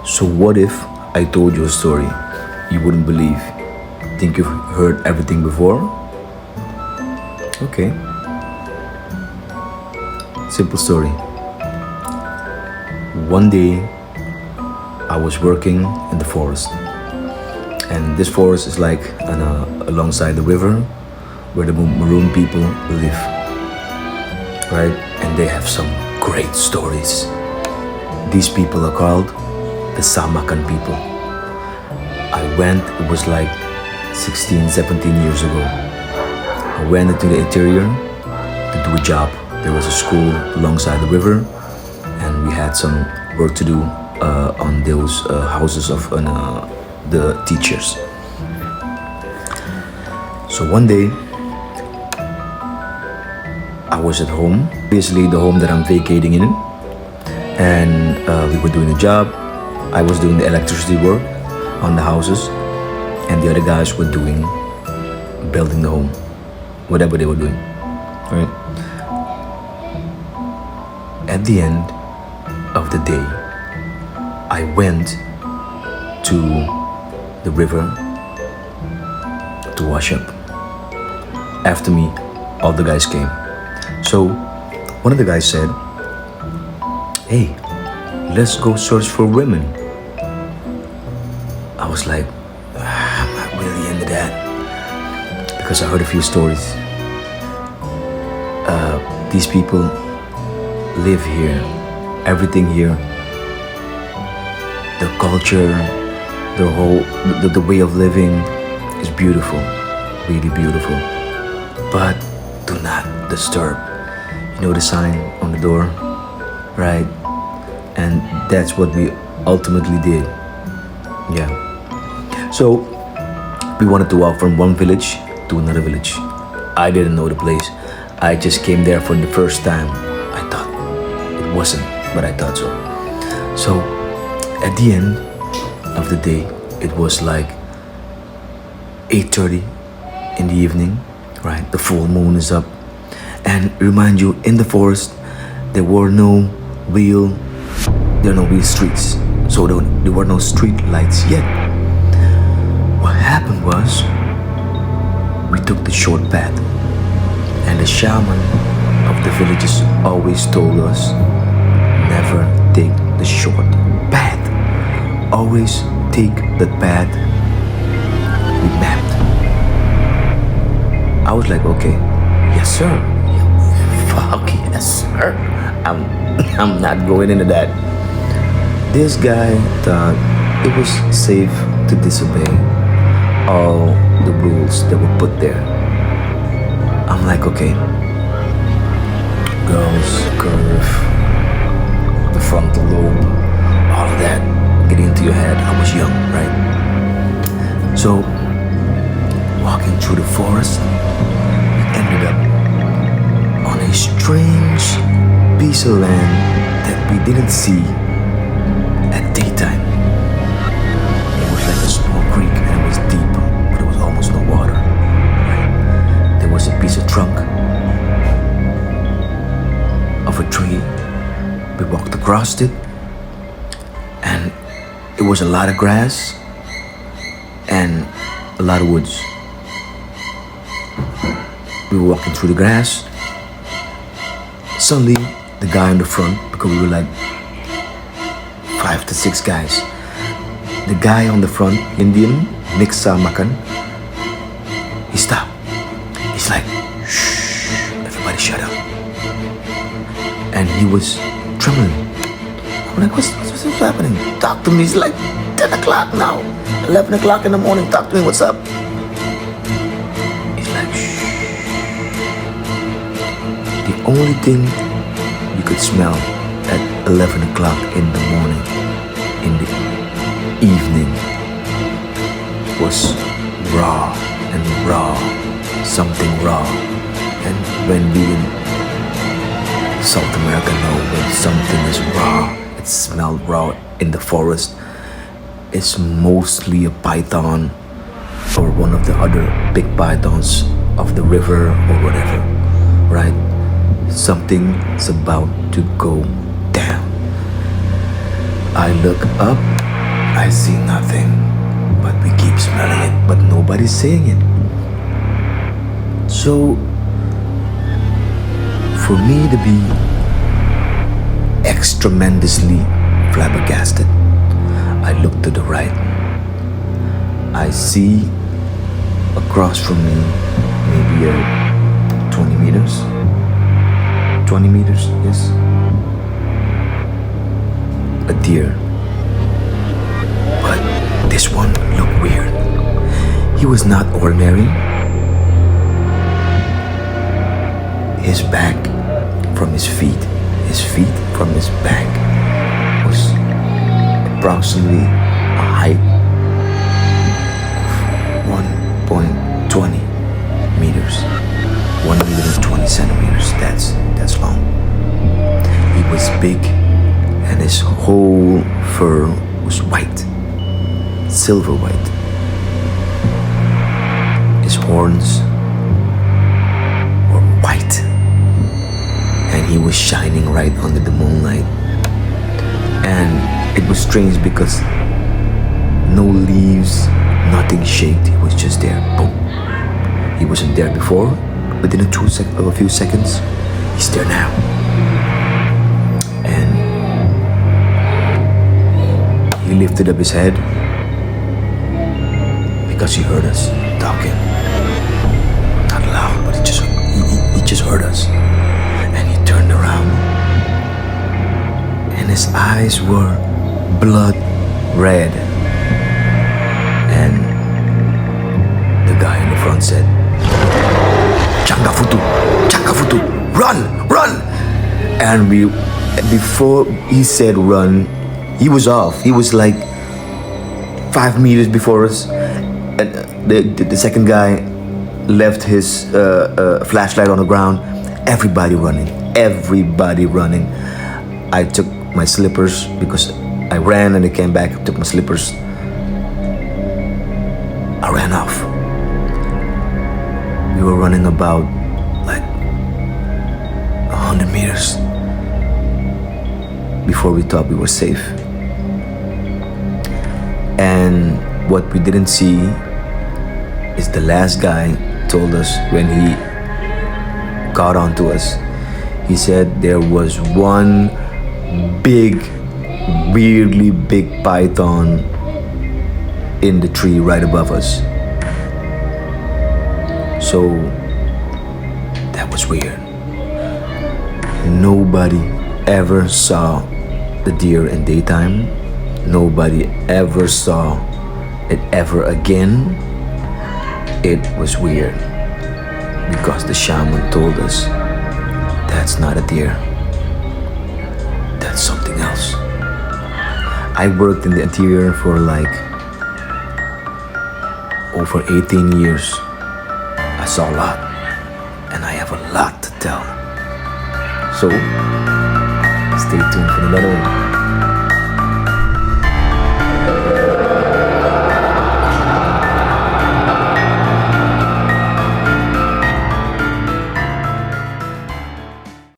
So what if I told you a story you wouldn't believe? Think you've heard everything before? Okay. Simple story. One day I was working in the forest, and this forest is like alongside the river where the maroon people live, right? And they have some great stories. These people are called the Samakan people. I went, it was like 16, 17 years ago. I went into the interior to do a job. There was a school alongside the river, and we had some work to do on those houses of the teachers. So one day, I was at home, basically the home that I'm vacating in, and we were doing a job. I was doing the electricity work on the houses, and the other guys were building the home, whatever they were doing, right? At the end of the day, I went to the river to wash up. After me, all the guys came. So one of the guys said, "Hey, let's go search for women." I was like, I'm not really into that, because I heard a few stories. These people live here, everything here, the culture, the way of living is beautiful, really beautiful. But do not disturb. You know the sign on the door, right? And that's what we ultimately did. Yeah. So we wanted to walk from one village to another village. I didn't know the place. I just came there for the first time. I thought it wasn't, but I thought so. So at the end of the day, it was like 8:30 in the evening, right? The full moon is up. And remind you, in the forest, there were no real streets. So there were no street lights yet. What happened was, we took the short path, and the shaman of the villages always told us, never take the short path. Always take the path we mapped. I was like, okay, yes sir. Fuck yes sir. I'm not going into that. This guy thought it was safe to disobey all the rules that were put there. I'm like, okay, girls, curve, the frontal lobe, all of that getting into your head. I was young, right? So walking through the forest, we ended up on a strange piece of land that we didn't see at daytime. It was like a small creek, and it was deep, but there was almost no water. Right? There was a piece of trunk of a tree. We walked across it, and it was a lot of grass and a lot of woods. We were walking through the grass. Suddenly, the guy in the front, because we were like 5 to 6 guys. The guy on the front, Indian, mixed Samakan, he stopped. He's like, shh, everybody shut up. And he was trembling. I'm like, what's happening? Talk to me. It's like 10 o'clock now. 11 o'clock in the morning. Talk to me, what's up? He's like, shh. The only thing you could smell at 11 o'clock in the morning, in the evening, was raw, something raw. And when we in South America know when something is raw, it smelled raw in the forest, it's mostly a python or one of the other big pythons of the river or whatever, right? Something's about to go down. look up, I see nothing. But we keep smelling it, but nobody's saying it. So, for me to be tremendously flabbergasted, I look to the right. I see across from me maybe 20 meters. 20 meters, yes. A deer. But this one looked weird. He was not ordinary. His back from his feet from his back was approximately a height of 1.20 meters. 1 meter and 20 centimeters. That's long. He was big and his whole fur was white. Silver white. His horns were white. And he was shining right under the moonlight. And it was strange because no leaves, nothing shaked. He was just there. Boom. He wasn't there before. Within a few seconds, he's there now. And he lifted up his head because he heard us talking. Not loud, but he just heard us. And he turned around. And his eyes were blood red. And the guy in the front said, Changafutu, run! And before he said run, he was off. He was like 5 meters before us. And the second guy left his flashlight on the ground. Everybody running. I took my slippers because I ran and I came back, took my slippers. I ran off. We were running about like 100 meters before we thought we were safe. And what we didn't see is the last guy told us when he caught on to us. He said there was one big, weirdly big python in the tree right above us. So that was weird. Nobody ever saw the deer in daytime. Nobody ever saw it ever again. It was weird because the shaman told us that's not a deer. That's something else. I worked in the interior for like over 18 years. I saw a lot, and I have a lot to tell. So, stay tuned for another one.